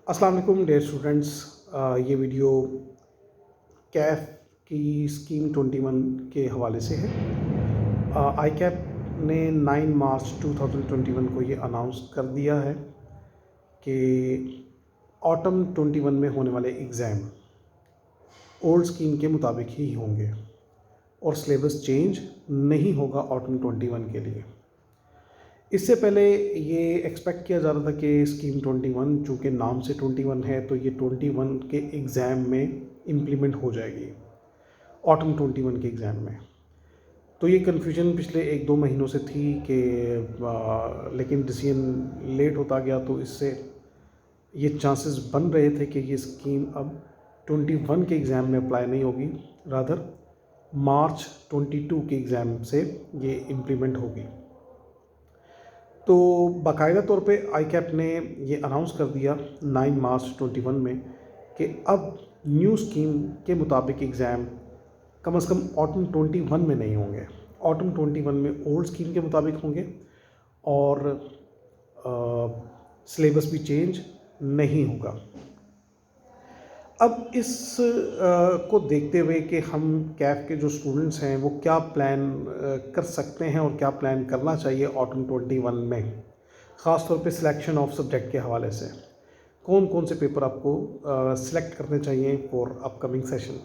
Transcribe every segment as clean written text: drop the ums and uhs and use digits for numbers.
अस्सलाम वालेकुम dear students. ये वीडियो कैफ की स्कीम 21 के हवाले से है। आई कैप ने 9 मार्च 2021 को ये अनाउंस कर दिया है कि ऑटम 21 में होने वाले एग्ज़ाम ओल्ड स्कीम के मुताबिक ही होंगे और सिलेबस चेंज नहीं होगा ऑटम 21 के लिए। इससे पहले ये एक्सपेक्ट किया जा रहा था कि स्कीम 21 चूँकि नाम से 21 है तो ये 21 के एग्ज़ाम में इम्प्लीमेंट हो जाएगी, ऑटम 21 के एग्ज़ाम में। तो ये कन्फ्यूजन पिछले 1-2 महीनों से थी कि लेकिन डिसीजन लेट होता गया, तो इससे ये चांसेस बन रहे थे कि ये स्कीम अब 21 के एग्ज़ाम में अप्लाई नहीं होगी, रादर मार्च 22 के एग्ज़ाम से ये इम्प्लीमेंट होगी। तो बाकायदा तौर पे आई कैप ने ये अनाउंस कर दिया 9 मार्च 21 में कि अब न्यू स्कीम के मुताबिक एग्ज़ाम कम से कम ऑटम 21 में नहीं होंगे, ऑटम 21 में ओल्ड स्कीम के मुताबिक होंगे और सिलेबस भी चेंज नहीं होगा। अब इस को देखते हुए कि हम कैफ के जो स्टूडेंट्स हैं वो क्या प्लान कर सकते हैं और क्या प्लान करना चाहिए ऑटम 21 में, ख़ास तौर पे सिलेक्शन ऑफ सब्जेक्ट के हवाले से कौन कौन से पेपर आपको सिलेक्ट करने चाहिए फॉर अपकमिंग सेशन।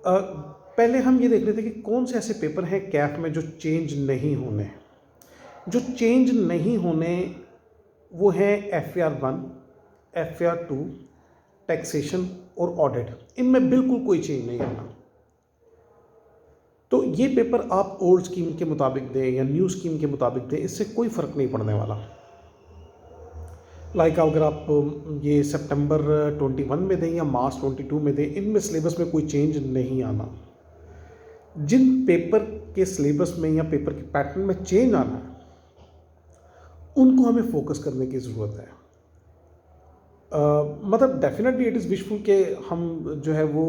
पहले हम ये देख लेते हैं कि कौन से ऐसे पेपर हैं कैफ में जो चेंज नहीं होने। जो चेंज नहीं होने वो है FAR1, FAR2, टैक्सेशन और ऑडिट। इनमें बिल्कुल कोई चेंज नहीं होना। तो ये पेपर आप ओल्ड स्कीम के मुताबिक दें या न्यू स्कीम के मुताबिक दें, इससे कोई फ़र्क नहीं पड़ने वाला। लाइक अगर आप ये सितंबर 21 में दें या मार्च 22 में दें, इनमें सिलेबस में कोई चेंज नहीं आना। जिन पेपर के सिलेबस में या पेपर के पैटर्न में चेंज आना है उनको हमें फोकस करने की ज़रूरत है। मतलब डेफिनेटली इट इज़ विशफुल कि हम जो है वो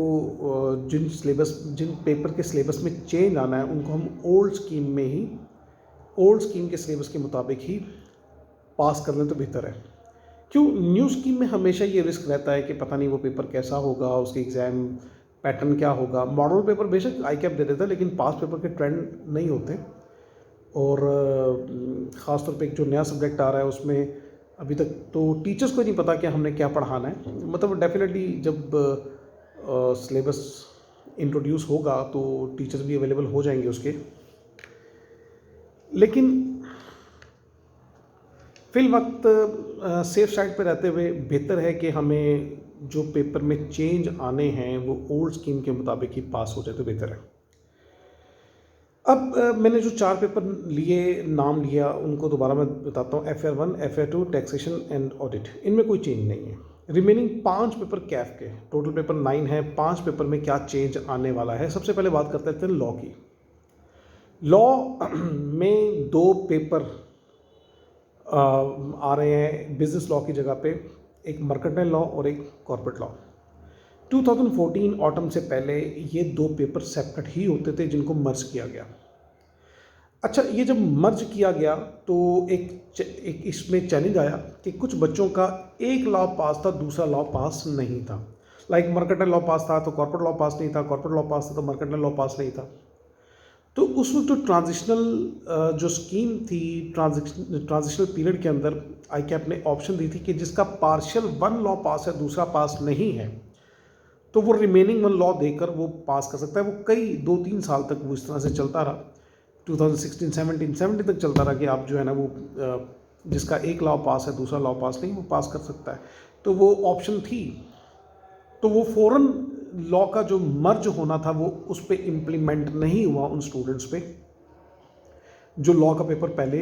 जिन पेपर के सिलेबस में चेंज आना है उनको हम ओल्ड स्कीम के सिलेबस के मुताबिक ही पास कर लें तो बेहतर है। क्यों? न्यू स्कीम में हमेशा ये रिस्क रहता है कि पता नहीं वो पेपर कैसा होगा, उसके एग्ज़ाम पैटर्न क्या होगा। मॉडल पेपर बेशक आई कैप दे देता है लेकिन पास पेपर के ट्रेंड नहीं होते। और ख़ास तौर पे एक जो नया सब्जेक्ट आ रहा है उसमें अभी तक तो टीचर्स को नहीं पता कि हमने क्या पढ़ाना है। मतलब डेफिनेटली जब सिलेबस इंट्रोड्यूस होगा तो टीचर्स भी अवेलेबल हो जाएंगे उसके। लेकिन फिल वक्त सेफ साइड पे रहते हुए बेहतर है कि हमें जो पेपर में चेंज आने हैं वो ओल्ड स्कीम के मुताबिक ही पास हो जाए तो बेहतर है। अब मैंने जो 4 पेपर नाम लिया उनको दोबारा मैं बताता हूँ। FAR1, FAR2, taxation and audit, इनमें कोई चेंज नहीं है। रिमेनिंग 5 पेपर कैफ के, टोटल पेपर 9 है। 5 पेपर में क्या चेंज आने वाला है, सबसे पहले बात करते हैं लॉ की। लॉ में 2 पेपर आ रहे हैं बिजनेस लॉ की जगह पे, एक मर्केंटाइल लॉ और एक कॉर्पोरेट लॉ। 2014 ऑटम से पहले ये 2 पेपर सेपरेट ही होते थे जिनको मर्ज किया गया। अच्छा, ये जब मर्ज किया गया तो एक इसमें चैलेंज आया कि कुछ बच्चों का एक लॉ पास था, दूसरा लॉ पास नहीं था। लाइक मर्केंटाइल लॉ पास था तो कॉर्पोरेट लॉ पास नहीं था, कॉर्पोरेट लॉ पास था तो मर्केंटाइल लॉ पास नहीं था। तो उस वक्त जो ट्रांजिशनल जो स्कीम थी, ट्रांजिशनल पीरियड के अंदर आई कैप ने ऑप्शन दी थी कि जिसका पार्शियल 1 लॉ पास है दूसरा पास नहीं है तो वो रिमेनिंग 1 लॉ देकर वो पास कर सकता है। वो कई 2-3 साल तक वो इस तरह से चलता रहा। 2016-17 तक चलता रहा कि आप जो है ना वो जिसका एक लॉ पास है दूसरा लॉ पास नहीं, वो पास कर सकता है। तो वो ऑप्शन थी। तो वो फ़ौरन लॉ का जो मर्ज होना था वो उस पर इम्प्लीमेंट नहीं हुआ उन स्टूडेंट्स पे जो लॉ का पेपर पहले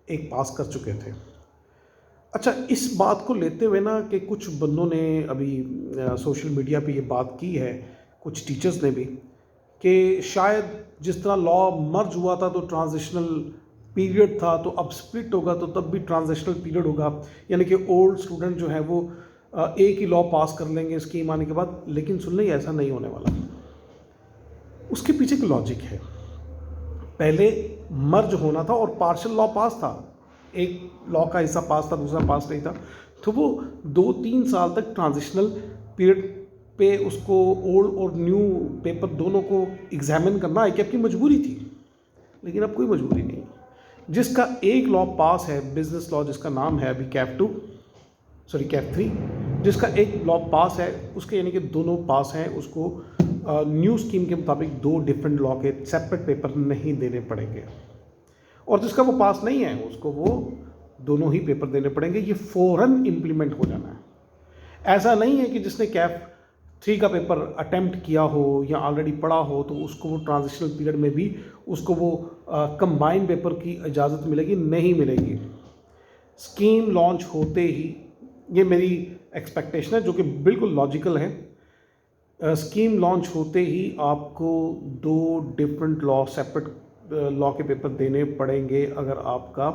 एक पास कर चुके थे। अच्छा, इस बात को लेते हुए ना कि कुछ बंदों ने अभी सोशल मीडिया पे ये बात की है, कुछ टीचर्स ने भी, कि शायद जिस तरह लॉ मर्ज हुआ था तो ट्रांजिशनल पीरियड था, तो अब स्प्लिट होगा तो तब भी ट्रांजिशनल पीरियड होगा, यानी कि ओल्ड स्टूडेंट जो है वो एक ही लॉ पास कर लेंगे स्कीम आने के बाद। लेकिन सुन लें, ऐसा नहीं होने वाला। उसके पीछे की लॉजिक है, पहले मर्ज होना था और पार्शियल लॉ पास था एक लॉ का हिस्सा पास था, दूसरा पास नहीं था, तो वो 2-3 साल तक ट्रांजिशनल पीरियड पे उसको ओल्ड और न्यू पेपर दोनों को एग्जामिन करना ICAP की मजबूरी थी। लेकिन अब कोई मजबूरी नहीं। जिसका एक लॉ पास है, बिजनेस लॉ जिसका नाम है अभी कैप 3, जिसका एक लॉ पास है उसके यानी कि दोनों पास हैं, उसको न्यू स्कीम के मुताबिक 2 डिफरेंट लॉ के सेपरेट पेपर नहीं देने पड़ेंगे। और जिसका वो पास नहीं है उसको वो दोनों ही पेपर देने पड़ेंगे। ये फ़ौरन इम्प्लीमेंट हो जाना है। ऐसा नहीं है कि जिसने कैप 3 का पेपर अटेम्प्ट किया हो या ऑलरेडी पढ़ा हो तो उसको वो ट्रांजिशनल पीरियड में भी उसको वो कंबाइंड पेपर की इजाज़त मिलेगी, नहीं मिलेगी। स्कीम लॉन्च होते ही, ये मेरी एक्सपेक्टेशन है जो कि बिल्कुल लॉजिकल है, स्कीम लॉन्च होते ही आपको 2 डिफरेंट लॉ सेपरेट लॉ के पेपर देने पड़ेंगे अगर आपका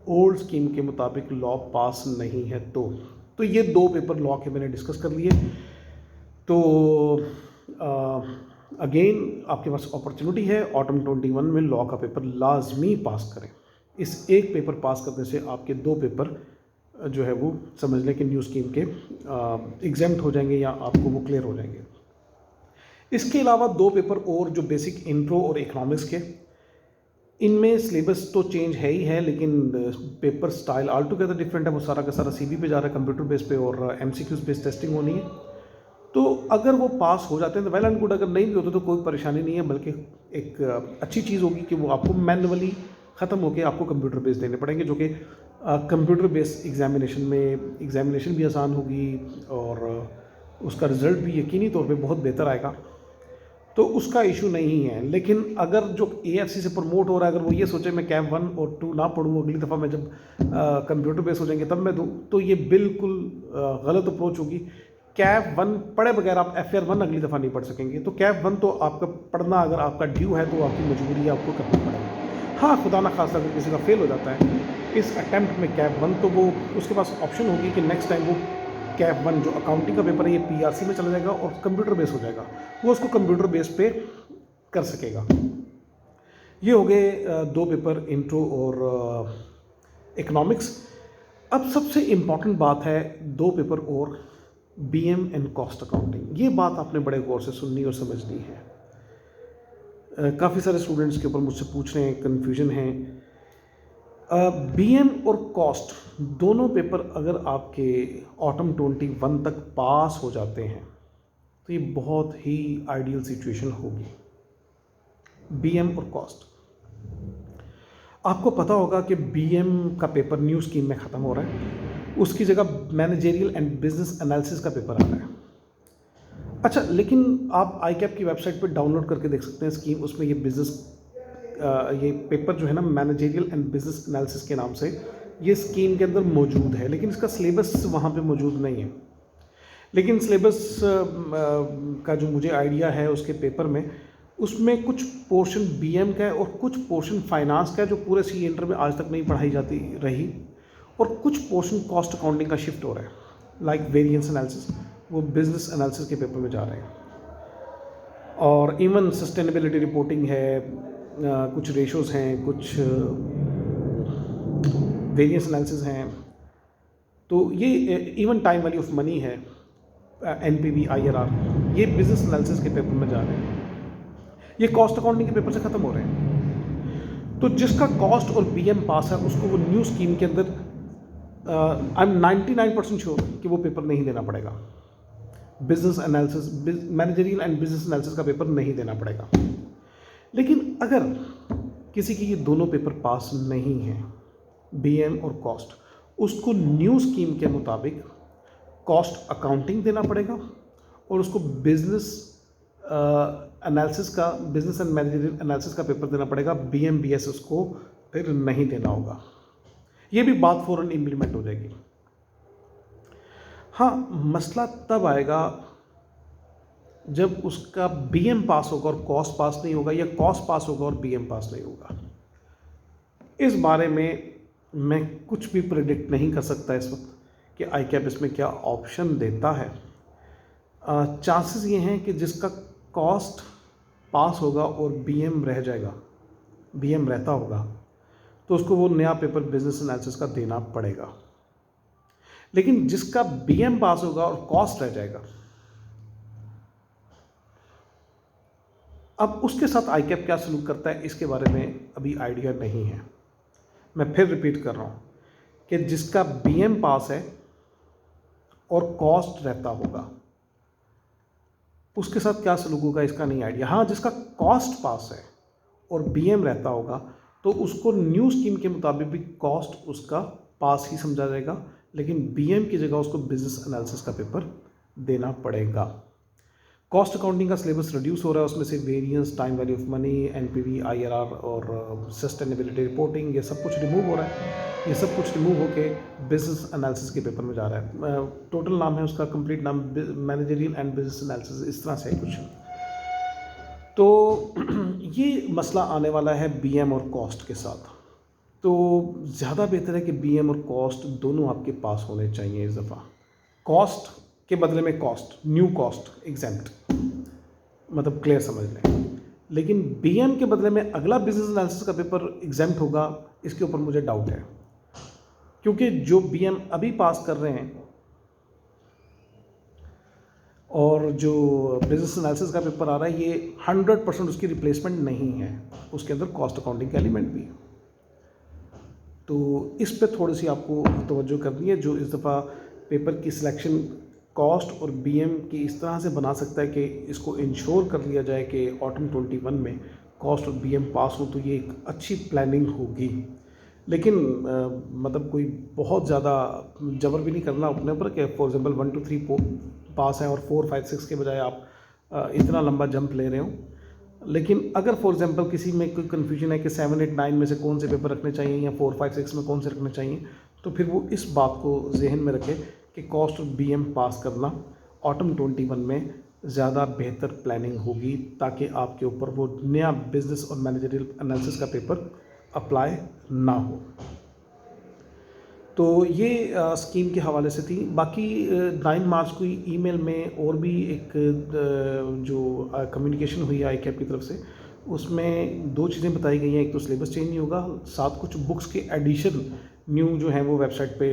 ओल्ड स्कीम के मुताबिक लॉ पास नहीं है तो ये 2 पेपर लॉ के मैंने डिस्कस कर लिए। तो अगेन आपके पास अपॉर्चुनिटी है, ऑटम 21 में लॉ का पेपर लाजमी पास करें। इस एक पेपर पास करने से आपके 2 पेपर जो है वो समझ लें कि न्यू स्कीम के एग्जाम्प्ट हो जाएंगे या आपको वो क्लियर हो जाएंगे। इसके अलावा 2 पेपर और जो बेसिक इंट्रो और इकोनॉमिक्स के, इनमें सिलेबस तो चेंज है ही है लेकिन paper style all together different है। वो सारा का सारा CB पे जा रहा है, कंप्यूटर बेस पे, और MCQs बेस्ड टेस्टिंग होनी है। तो अगर वो पास हो जाते हैं तो वेल एंड गुड, अगर नहीं भी होते तो कोई परेशानी नहीं है, बल्कि एक अच्छी चीज़ होगी कि वो आपको मैनुअली ख़त्म होकर आपको कंप्यूटर बेस देने पड़ेंगे, जो कि कंप्यूटर बेस्ड एग्जामिनेशन भी आसान होगी और उसका रिज़ल्ट भी यकीनी तौर पे बहुत बेहतर आएगा। तो उसका इशू नहीं है। लेकिन अगर जो AFC से प्रमोट हो रहा है, अगर वो ये सोचे मैं कैप 1 और 2 ना पढ़ूँ, अगली दफ़ा मैं जब कंप्यूटर बेस हो जाएंगे तब मैं दूँ, तो ये बिल्कुल गलत अप्रोच होगी। कैप 1 पढ़े बगैर आप FR 1 अगली दफ़ा नहीं पढ़ सकेंगे। तो कैप 1 तो आपका पढ़ना, अगर आपका ड्यू है तो आपकी मजबूरी है, आपको करना पड़ेगा। हाँ, खुदा ना खास्ता अगर किसी का फेल हो जाता है इस अटैम्प्ट में कैप 1, तो वो उसके पास ऑप्शन होगी कि नेक्स्ट टाइम वो कैप 1 जो अकाउंटिंग का पेपर है ये PRC में चला जाएगा और कंप्यूटर बेस हो जाएगा, वो उसको कंप्यूटर बेस पे कर सकेगा। ये हो गए 2 पेपर, इंट्रो और इकोनॉमिक्स। अब सबसे इम्पॉर्टेंट बात है 2 पेपर और BM एंड कॉस्ट अकाउंटिंग। ये बात आपने बड़े गौर से सुननी और समझनी है। काफ़ी सारे स्टूडेंट्स के ऊपर मुझसे पूछ रहे हैं, कन्फ्यूजन है। BM और कॉस्ट दोनों पेपर अगर आपके ऑटम 21 तक पास हो जाते हैं तो ये बहुत ही आइडियल सिचुएशन होगी। BM और कॉस्ट, आपको पता होगा कि BM का पेपर न्यू स्कीम में ख़त्म हो रहा है, उसकी जगह मैनेजरियल एंड बिजनेस एनालिसिस का पेपर आ रहा है। अच्छा, लेकिन आप ICAP की वेबसाइट पर डाउनलोड करके देख सकते हैं स्कीम, उसमें ये पेपर जो है ना, मैनेजरियल एंड बिजनेस एनालिसिस के नाम से ये स्कीम के अंदर मौजूद है, लेकिन इसका सिलेबस वहाँ पे मौजूद नहीं है। लेकिन सिलेबस का जो मुझे आइडिया है उसके पेपर में, उसमें कुछ पोर्शन BM का है और कुछ पोर्शन फाइनेंस का है जो पूरे C इंटर में आज तक नहीं पढ़ाई जाती रही, और कुछ पोर्शन कॉस्ट अकाउंटिंग का शिफ्ट हो रहा है, लाइक वेरिएंस एनालिसिस, वो बिजनेस एनालिसिस के पेपर में जा रहे हैं। और इवन सस्टेनेबिलिटी रिपोर्टिंग है, कुछ रेशोज़ हैं, कुछ वेरिएंस एनालिसिस हैं, तो ये even time value of money है, NPV IRR, ये बिजनेस एनालिसिस के पेपर में जा रहे हैं। ये कॉस्ट अकाउंटिंग के पेपर से ख़त्म हो रहे हैं। तो जिसका कॉस्ट और BM पास है उसको वो न्यू स्कीम के अंदर आई एम 99% श्योर कि वो पेपर नहीं देना पड़ेगा। Business analysis, managerial and business analysis का पेपर नहीं देना पड़ेगा। लेकिन अगर किसी की ये दोनों पेपर पास नहीं हैं, BM और कॉस्ट, उसको न्यू स्कीम के मुताबिक कॉस्ट अकाउंटिंग देना पड़ेगा और उसको बिजनेस एनालिसिस का, बिजनेस एंड मैनेजरियल एनालिसिस का पेपर देना पड़ेगा। BM BS उसको फिर नहीं देना होगा। ये भी बात फ़ौरन इम्प्लीमेंट हो जाएगी। हाँ, मसला तब आएगा जब उसका BM पास होगा और कॉस्ट पास नहीं होगा, या कॉस्ट पास होगा और BM पास नहीं होगा। इस बारे में मैं कुछ भी प्रेडिक्ट नहीं कर सकता इस वक्त कि ICAP इसमें क्या ऑप्शन देता है। चांसेस ये हैं कि जिसका कॉस्ट पास होगा और BM रह जाएगा, BM रहता होगा, तो उसको वो नया पेपर बिजनेस एनालिसिस का देना पड़ेगा। लेकिन जिसका बीएम पास होगा और कॉस्ट रह जाएगा, अब उसके साथ आईकैप क्या सलूक करता है इसके बारे में अभी आइडिया नहीं है। मैं फिर रिपीट कर रहा हूँ कि जिसका बीएम पास है और कॉस्ट रहता होगा उसके साथ क्या सलूक होगा इसका नहीं आइडिया। हाँ, जिसका कॉस्ट पास है और बीएम रहता होगा तो उसको न्यू स्कीम के मुताबिक भी कॉस्ट उसका पास ही समझा जाएगा, लेकिन बीएम की जगह उसको बिजनेस एनालिसिस का पेपर देना पड़ेगा। कॉस्ट अकाउंटिंग का सिलेबस रिड्यूस हो रहा है, उसमें से variance, time value of money, NPV, IRR और सस्टेनेबिलिटी रिपोर्टिंग, ये सब कुछ रिमूव हो रहा है। ये सब कुछ रिमूव होके बिजनेस एनालिसिस के पेपर में जा रहा है। टोटल नाम है उसका, कंप्लीट नाम मैनेजरियल एंड बिजनेस एनालिसिस, इस तरह से है कुछ। तो ये मसला आने वाला है बीएम और कॉस्ट के साथ। तो ज़्यादा बेहतर है कि बीएम और कॉस्ट दोनों आपके पास होने चाहिए इस दफ़ा। कॉस्ट के बदले में कॉस्ट, न्यू कॉस्ट एग्जैम्प्ट, मतलब क्लियर समझ लें। लेकिन बीएम के बदले में अगला बिजनेस एनालिसिस का पेपर एग्जैम्प्ट होगा, इसके ऊपर मुझे डाउट है, क्योंकि जो बीएम अभी पास कर रहे हैं और जो बिजनेस एनालिसिस का पेपर आ रहा है, ये 100% उसकी रिप्लेसमेंट नहीं है, उसके अंदर कॉस्ट अकाउंटिंग का एलिमेंट भी है। तो इस पे थोड़ी सी आपको तवज्जो करनी है। जो इस दफ़ा पेपर की सिलेक्शन कॉस्ट और बीएम की इस तरह से बना सकता है कि इसको इंश्योर कर लिया जाए कि ऑटम 21 में कॉस्ट और बीएम पास हो, तो ये एक अच्छी प्लानिंग होगी। लेकिन मतलब कोई बहुत ज़्यादा जबर भी नहीं करना अपने ऊपर कि फॉर एग्जाम्पल 1 2 3 पास हैं और 4 5 6 के बजाय आप इतना लंबा जंप ले रहे हो। लेकिन अगर फॉर एग्जांपल किसी में कोई कन्फ्यूजन है कि 7 8 9 में से कौन से पेपर रखने चाहिए या 4 5 6 में कौन से रखने चाहिए, तो फिर वो इस बात को जहन में रखे कि कॉस्ट और बीएम पास करना ऑटम 21 में ज़्यादा बेहतर प्लानिंग होगी, ताकि आपके ऊपर वो नया बिजनेस और मैनेजरियल एनालिसिस का पेपर अप्लाई ना हो। तो ये स्कीम के हवाले से थी। बाकी 9 मार्च को ईमेल में और भी एक जो कम्युनिकेशन हुई है आईकैप की तरफ से, उसमें 2 चीज़ें बताई गई हैं। एक तो सिलेबस चेंज नहीं होगा, साथ कुछ बुक्स के एडिशन न्यू जो हैं वो वेबसाइट पे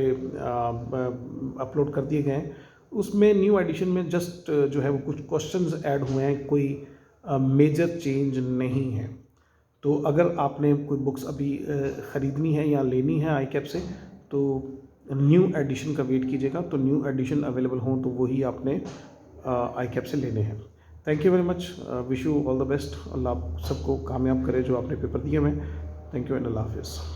अपलोड कर दिए गए हैं। उसमें न्यू एडिशन में जस्ट जो है वो कुछ क्वेश्चंस ऐड हुए हैं, कोई मेजर चेंज नहीं है। तो अगर आपने कोई बुक्स अभी ख़रीदनी है या लेनी है आईकैप से, तो न्यू एडिशन का वेट कीजिएगा। तो न्यू एडिशन अवेलेबल हों तो वही आपने आईकैप से लेने हैं। Thank you very much, wish you all the best. Allah आप सबको कामयाब करे जो आपने पेपर दिए हैं। थैंक यू एंड अल्लाह हाफिज़।